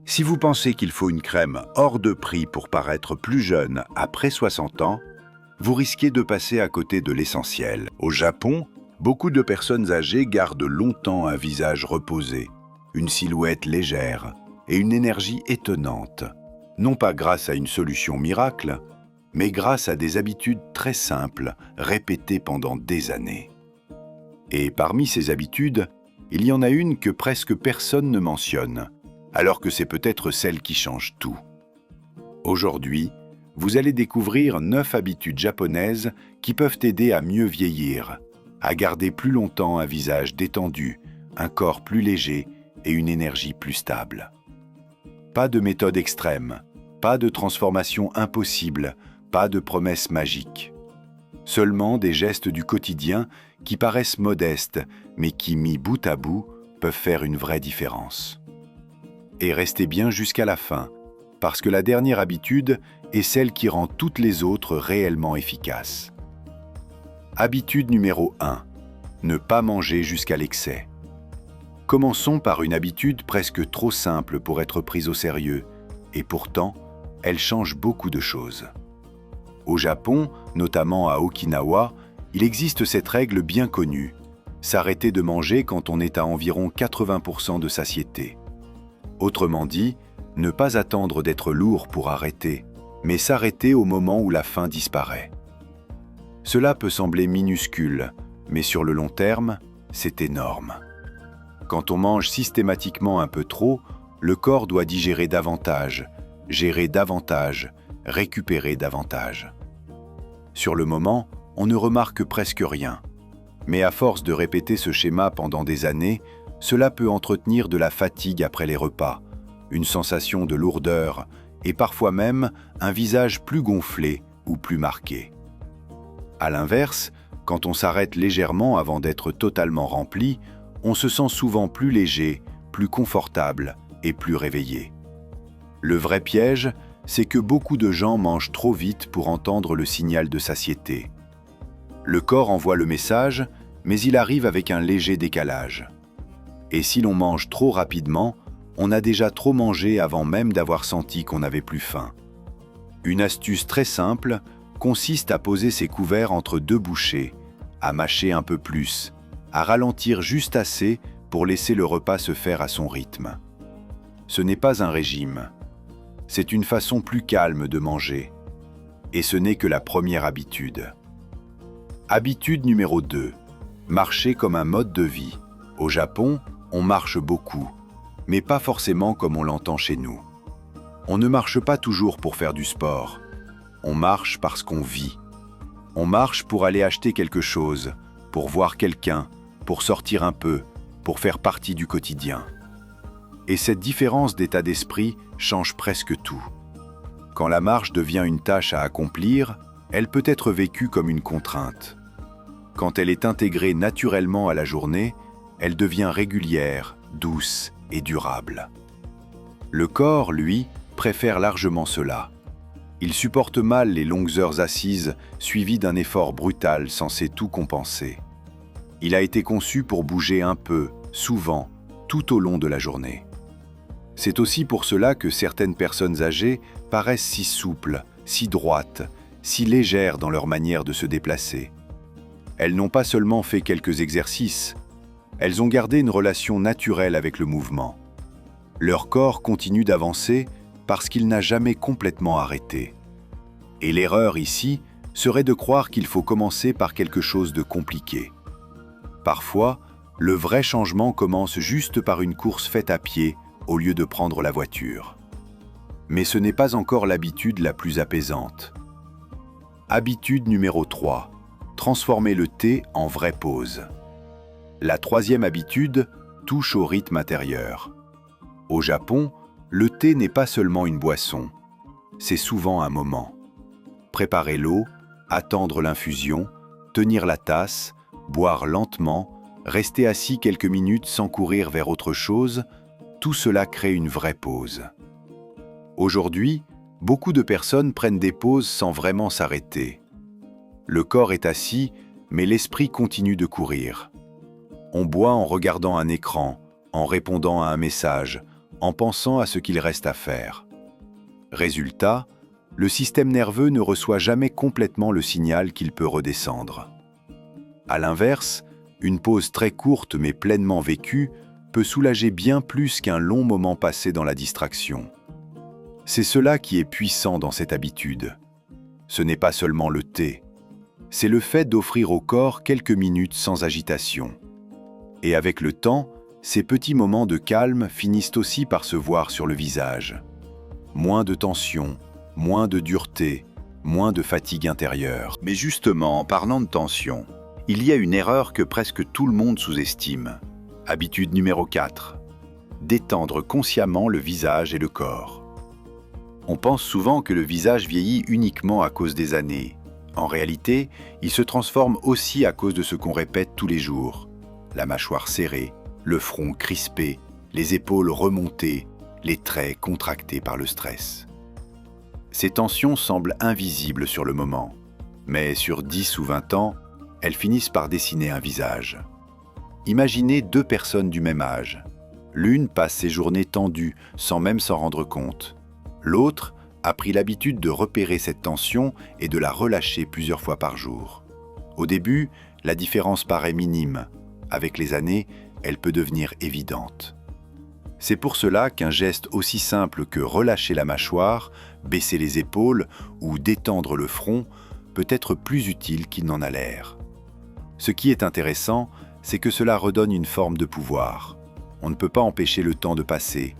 Si vous pensez qu'il faut une crème hors de prix pour paraître plus jeune après 60 ans, vous risquez de passer à côté de l'essentiel. Au Japon, beaucoup de personnes âgées gardent longtemps un visage reposé, une silhouette légère et une énergie étonnante. Non pas grâce à une solution miracle, mais grâce à des habitudes très simples, répétées pendant des années. Et parmi ces habitudes, il y en a une que presque personne ne mentionne, alors que c'est peut-être celle qui change tout. Aujourd'hui, vous allez découvrir 9 habitudes japonaises qui peuvent aider à mieux vieillir, à garder plus longtemps un visage détendu, un corps plus léger et une énergie plus stable. Pas de méthode extrême, pas de transformation impossible, pas de promesses magiques. Seulement des gestes du quotidien qui paraissent modestes, mais qui, mis bout à bout, peuvent faire une vraie différence. Et restez bien jusqu'à la fin, parce que la dernière habitude est celle qui rend toutes les autres réellement efficaces. Habitude numéro 1. Ne pas manger jusqu'à l'excès. Commençons par une habitude presque trop simple pour être prise au sérieux, et pourtant, elle change beaucoup de choses. Au Japon, notamment à Okinawa, il existe cette règle bien connue, s'arrêter de manger quand on est à environ 80% de satiété. Autrement dit, ne pas attendre d'être lourd pour arrêter, mais s'arrêter au moment où la faim disparaît. Cela peut sembler minuscule, mais sur le long terme, c'est énorme. Quand on mange systématiquement un peu trop, le corps doit digérer davantage, gérer davantage, récupérer davantage. Sur le moment, on ne remarque presque rien. Mais à force de répéter ce schéma pendant des années, cela peut entretenir de la fatigue après les repas, une sensation de lourdeur et parfois même un visage plus gonflé ou plus marqué. À l'inverse, quand on s'arrête légèrement avant d'être totalement rempli, on se sent souvent plus léger, plus confortable et plus réveillé. Le vrai piège, c'est que beaucoup de gens mangent trop vite pour entendre le signal de satiété. Le corps envoie le message, mais il arrive avec un léger décalage. Et si l'on mange trop rapidement, on a déjà trop mangé avant même d'avoir senti qu'on n'avait plus faim. Une astuce très simple consiste à poser ses couverts entre 2 bouchées, à mâcher un peu plus, à ralentir juste assez pour laisser le repas se faire à son rythme. Ce n'est pas un régime. C'est une façon plus calme de manger. Et ce n'est que la première habitude. Habitude numéro 2. Marcher comme un mode de vie. Au Japon, on marche beaucoup, mais pas forcément comme on l'entend chez nous. On ne marche pas toujours pour faire du sport. On marche parce qu'on vit. On marche pour aller acheter quelque chose, pour voir quelqu'un, pour sortir un peu, pour faire partie du quotidien. Et cette différence d'état d'esprit change presque tout. Quand la marche devient une tâche à accomplir, elle peut être vécue comme une contrainte. Quand elle est intégrée naturellement à la journée, elle devient régulière, douce et durable. Le corps, lui, préfère largement cela. Il supporte mal les longues heures assises suivies d'un effort brutal censé tout compenser. Il a été conçu pour bouger un peu, souvent, tout au long de la journée. C'est aussi pour cela que certaines personnes âgées paraissent si souples, si droites, si légères dans leur manière de se déplacer. Elles n'ont pas seulement fait quelques exercices, elles ont gardé une relation naturelle avec le mouvement. Leur corps continue d'avancer parce qu'il n'a jamais complètement arrêté. Et l'erreur ici serait de croire qu'il faut commencer par quelque chose de compliqué. Parfois, le vrai changement commence juste par une course faite à pied au lieu de prendre la voiture. Mais ce n'est pas encore l'habitude la plus apaisante. Habitude numéro 3. Transformer le thé en vraie pause. La troisième habitude touche au rythme intérieur. Au Japon, le thé n'est pas seulement une boisson, c'est souvent un moment. Préparer l'eau, attendre l'infusion, tenir la tasse, boire lentement, rester assis quelques minutes sans courir vers autre chose, tout cela crée une vraie pause. Aujourd'hui, beaucoup de personnes prennent des pauses sans vraiment s'arrêter. Le corps est assis, mais l'esprit continue de courir. On boit en regardant un écran, en répondant à un message, en pensant à ce qu'il reste à faire. Résultat, le système nerveux ne reçoit jamais complètement le signal qu'il peut redescendre. À l'inverse, une pause très courte mais pleinement vécue peut soulager bien plus qu'un long moment passé dans la distraction. C'est cela qui est puissant dans cette habitude. Ce n'est pas seulement le thé, c'est le fait d'offrir au corps quelques minutes sans agitation. Et avec le temps, ces petits moments de calme finissent aussi par se voir sur le visage. Moins de tension, moins de dureté, moins de fatigue intérieure. Mais justement, en parlant de tension, il y a une erreur que presque tout le monde sous-estime. Habitude numéro 4. Détendre consciemment le visage et le corps. On pense souvent que le visage vieillit uniquement à cause des années. En réalité, il se transforme aussi à cause de ce qu'on répète tous les jours. La mâchoire serrée, le front crispé, les épaules remontées, les traits contractés par le stress. Ces tensions semblent invisibles sur le moment, mais sur 10 ou 20 ans, elles finissent par dessiner un visage. Imaginez deux personnes du même âge. L'une passe ses journées tendues sans même s'en rendre compte. L'autre a pris l'habitude de repérer cette tension et de la relâcher plusieurs fois par jour. Au début, la différence paraît minime. Avec les années, elle peut devenir évidente. C'est pour cela qu'un geste aussi simple que relâcher la mâchoire, baisser les épaules ou détendre le front peut être plus utile qu'il n'en a l'air. Ce qui est intéressant, c'est que cela redonne une forme de pouvoir. On ne peut pas empêcher le temps de passer,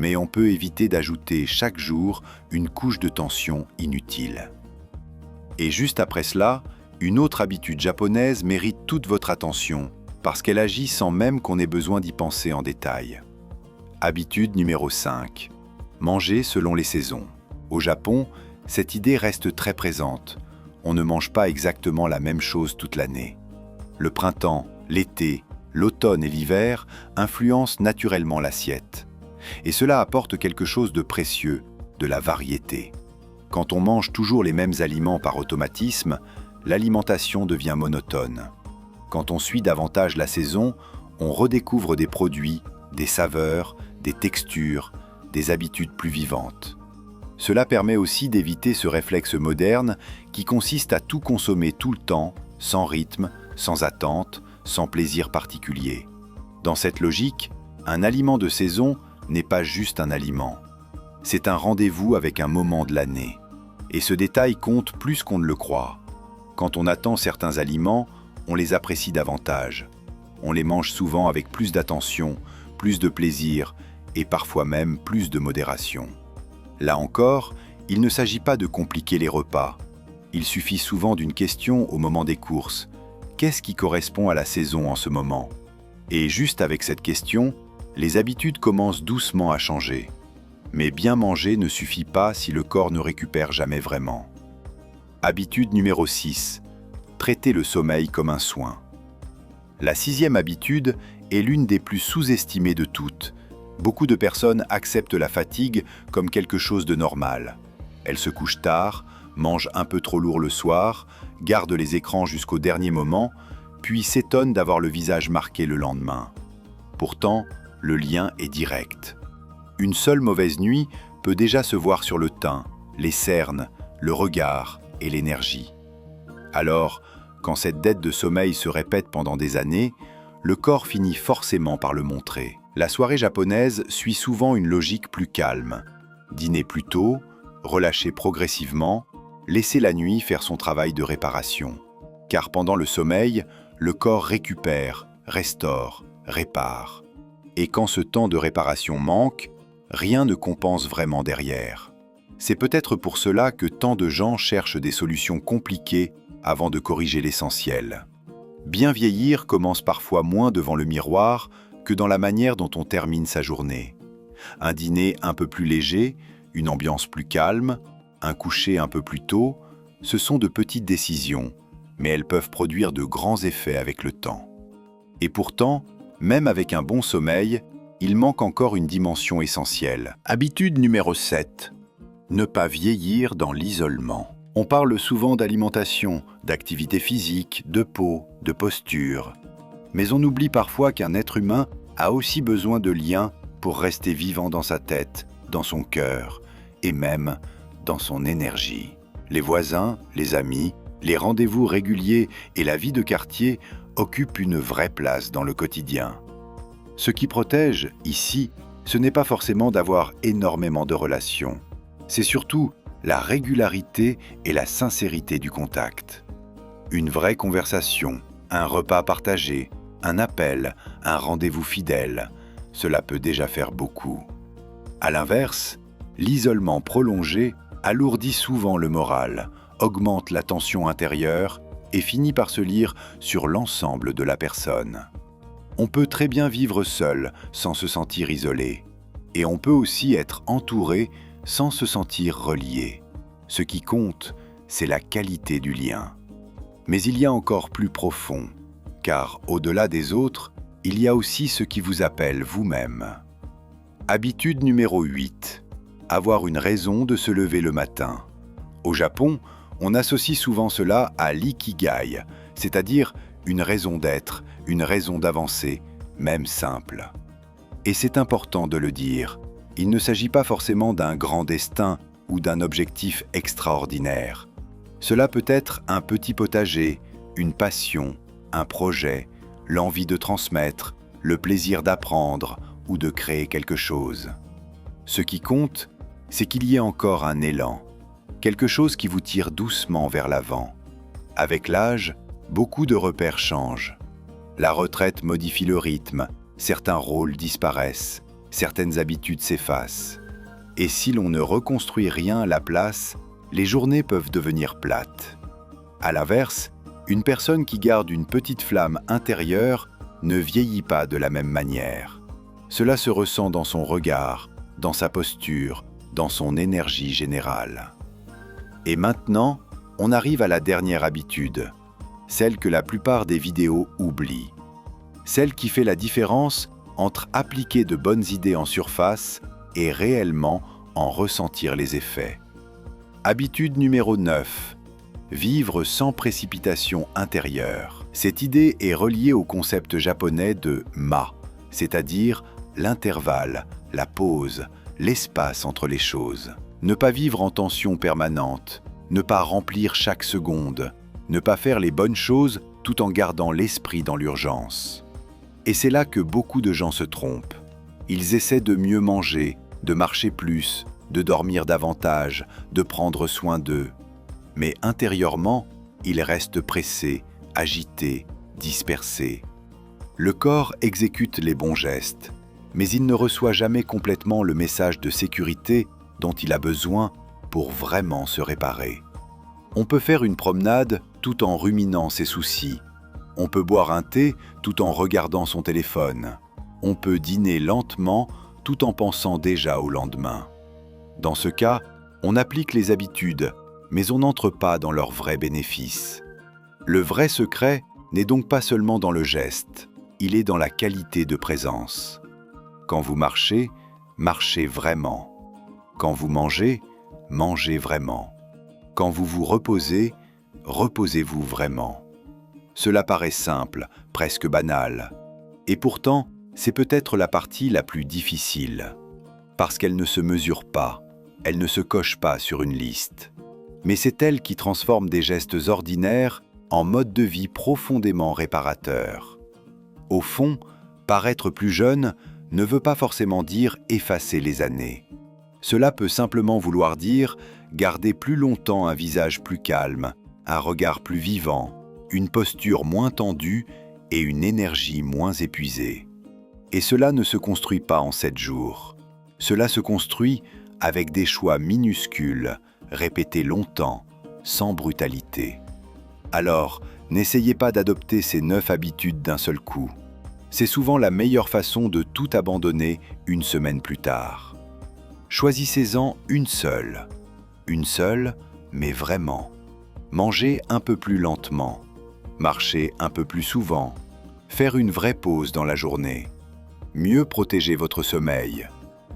mais on peut éviter d'ajouter chaque jour une couche de tension inutile. Et juste après cela, une autre habitude japonaise mérite toute votre attention, parce qu'elle agit sans même qu'on ait besoin d'y penser en détail. Habitude numéro 5. Manger selon les saisons. Au Japon, cette idée reste très présente. On ne mange pas exactement la même chose toute l'année. Le printemps, l'été, l'automne et l'hiver influencent naturellement l'assiette. Et cela apporte quelque chose de précieux, de la variété. Quand on mange toujours les mêmes aliments par automatisme, l'alimentation devient monotone. Quand on suit davantage la saison, on redécouvre des produits, des saveurs, des textures, des habitudes plus vivantes. Cela permet aussi d'éviter ce réflexe moderne qui consiste à tout consommer tout le temps, sans rythme, sans attente, sans plaisir particulier. Dans cette logique, un aliment de saison n'est pas juste un aliment. C'est un rendez-vous avec un moment de l'année. Et ce détail compte plus qu'on ne le croit. Quand on attend certains aliments, on les apprécie davantage. On les mange souvent avec plus d'attention, plus de plaisir et parfois même plus de modération. Là encore, il ne s'agit pas de compliquer les repas. Il suffit souvent d'une question au moment des courses. Qu'est-ce qui correspond à la saison en ce moment? Et juste avec cette question, les habitudes commencent doucement à changer. Mais bien manger ne suffit pas si le corps ne récupère jamais vraiment. Habitude numéro 6. Traiter le sommeil comme un soin. La 6e habitude est l'une des plus sous-estimées de toutes. Beaucoup de personnes acceptent la fatigue comme quelque chose de normal. Elles se couchent tard, mangent un peu trop lourd le soir, gardent les écrans jusqu'au dernier moment, puis s'étonnent d'avoir le visage marqué le lendemain. Pourtant, le lien est direct. Une seule mauvaise nuit peut déjà se voir sur le teint, les cernes, le regard et l'énergie. Alors, quand cette dette de sommeil se répète pendant des années, le corps finit forcément par le montrer. La soirée japonaise suit souvent une logique plus calme. Dîner plus tôt, relâcher progressivement, laisser la nuit faire son travail de réparation. Car pendant le sommeil, le corps récupère, restaure, répare. Et quand ce temps de réparation manque, rien ne compense vraiment derrière. C'est peut-être pour cela que tant de gens cherchent des solutions compliquées avant de corriger l'essentiel. Bien vieillir commence parfois moins devant le miroir que dans la manière dont on termine sa journée. Un dîner un peu plus léger, une ambiance plus calme, un coucher un peu plus tôt, ce sont de petites décisions, mais elles peuvent produire de grands effets avec le temps. Et pourtant, même avec un bon sommeil, il manque encore une dimension essentielle. Habitude numéro 7. Ne pas vieillir dans l'isolement. On parle souvent d'alimentation, d'activité physique, de peau, de posture. Mais on oublie parfois qu'un être humain a aussi besoin de liens pour rester vivant dans sa tête, dans son cœur et même dans son énergie. Les voisins, les amis, les rendez-vous réguliers et la vie de quartier occupent une vraie place dans le quotidien. Ce qui protège, ici, ce n'est pas forcément d'avoir énormément de relations. C'est surtout la régularité et la sincérité du contact. Une vraie conversation, un repas partagé, un appel, un rendez-vous fidèle, cela peut déjà faire beaucoup. À l'inverse, l'isolement prolongé alourdit souvent le moral, augmente la tension intérieure et finit par se lire sur l'ensemble de la personne. On peut très bien vivre seul sans se sentir isolé. Et on peut aussi être entouré sans se sentir relié. Ce qui compte, c'est la qualité du lien. Mais il y a encore plus profond, car au-delà des autres, il y a aussi ce qui vous appelle vous-même. Habitude numéro 8. Avoir une raison de se lever le matin. Au Japon, on associe souvent cela à l'ikigai, c'est-à-dire une raison d'être, une raison d'avancer, même simple. Et c'est important de le dire, il ne s'agit pas forcément d'un grand destin ou d'un objectif extraordinaire. Cela peut être un petit potager, une passion, un projet, l'envie de transmettre, le plaisir d'apprendre ou de créer quelque chose. Ce qui compte, c'est qu'il y ait encore un élan, quelque chose qui vous tire doucement vers l'avant. Avec l'âge, beaucoup de repères changent. La retraite modifie le rythme, certains rôles disparaissent, certaines habitudes s'effacent. Et si l'on ne reconstruit rien à la place, les journées peuvent devenir plates. À l'inverse, une personne qui garde une petite flamme intérieure ne vieillit pas de la même manière. Cela se ressent dans son regard, dans sa posture, dans son énergie générale. Et maintenant, on arrive à la dernière habitude, celle que la plupart des vidéos oublient. Celle qui fait la différence entre appliquer de bonnes idées en surface et réellement en ressentir les effets. Habitude numéro 9. Vivre sans précipitation intérieure. Cette idée est reliée au concept japonais de ma, c'est-à-dire l'intervalle, la pause, l'espace entre les choses. Ne pas vivre en tension permanente, ne pas remplir chaque seconde, ne pas faire les bonnes choses tout en gardant l'esprit dans l'urgence. Et c'est là que beaucoup de gens se trompent. Ils essaient de mieux manger, de marcher plus, de dormir davantage, de prendre soin d'eux. Mais intérieurement, ils restent pressés, agités, dispersés. Le corps exécute les bons gestes, mais il ne reçoit jamais complètement le message de sécurité dont il a besoin pour vraiment se réparer. On peut faire une promenade tout en ruminant ses soucis. On peut boire un thé tout en regardant son téléphone. On peut dîner lentement tout en pensant déjà au lendemain. Dans ce cas, on applique les habitudes, mais on n'entre pas dans leurs vrais bénéfices. Le vrai secret n'est donc pas seulement dans le geste, il est dans la qualité de présence. Quand vous marchez, marchez vraiment. Quand vous mangez, mangez vraiment. Quand vous vous reposez, reposez-vous vraiment. Cela paraît simple, presque banal. Et pourtant, c'est peut-être la partie la plus difficile. Parce qu'elle ne se mesure pas, elle ne se coche pas sur une liste. Mais c'est elle qui transforme des gestes ordinaires en mode de vie profondément réparateur. Au fond, paraître plus jeune ne veut pas forcément dire effacer les années. Cela peut simplement vouloir dire garder plus longtemps un visage plus calme, un regard plus vivant, une posture moins tendue et une énergie moins épuisée. Et cela ne se construit pas en 7 jours. Cela se construit avec des choix minuscules, répétés longtemps, sans brutalité. Alors, n'essayez pas d'adopter ces 9 habitudes d'un seul coup. C'est souvent la meilleure façon de tout abandonner une semaine plus tard. Choisissez-en une seule, mais vraiment. Mangez un peu plus lentement, marchez un peu plus souvent, faire une vraie pause dans la journée, mieux protéger votre sommeil,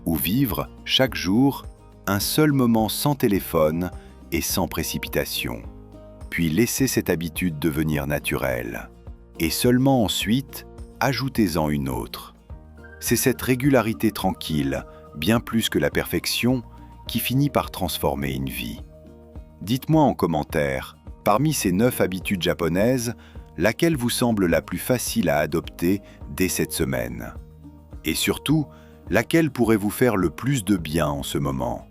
ou vivre chaque jour un seul moment sans téléphone et sans précipitation. Puis laissez cette habitude devenir naturelle. Et seulement ensuite, ajoutez-en une autre. C'est cette régularité tranquille, bien plus que la perfection, qui finit par transformer une vie. Dites-moi en commentaire, parmi ces 9 habitudes japonaises, laquelle vous semble la plus facile à adopter dès cette semaine? Et surtout, laquelle pourrait vous faire le plus de bien en ce moment?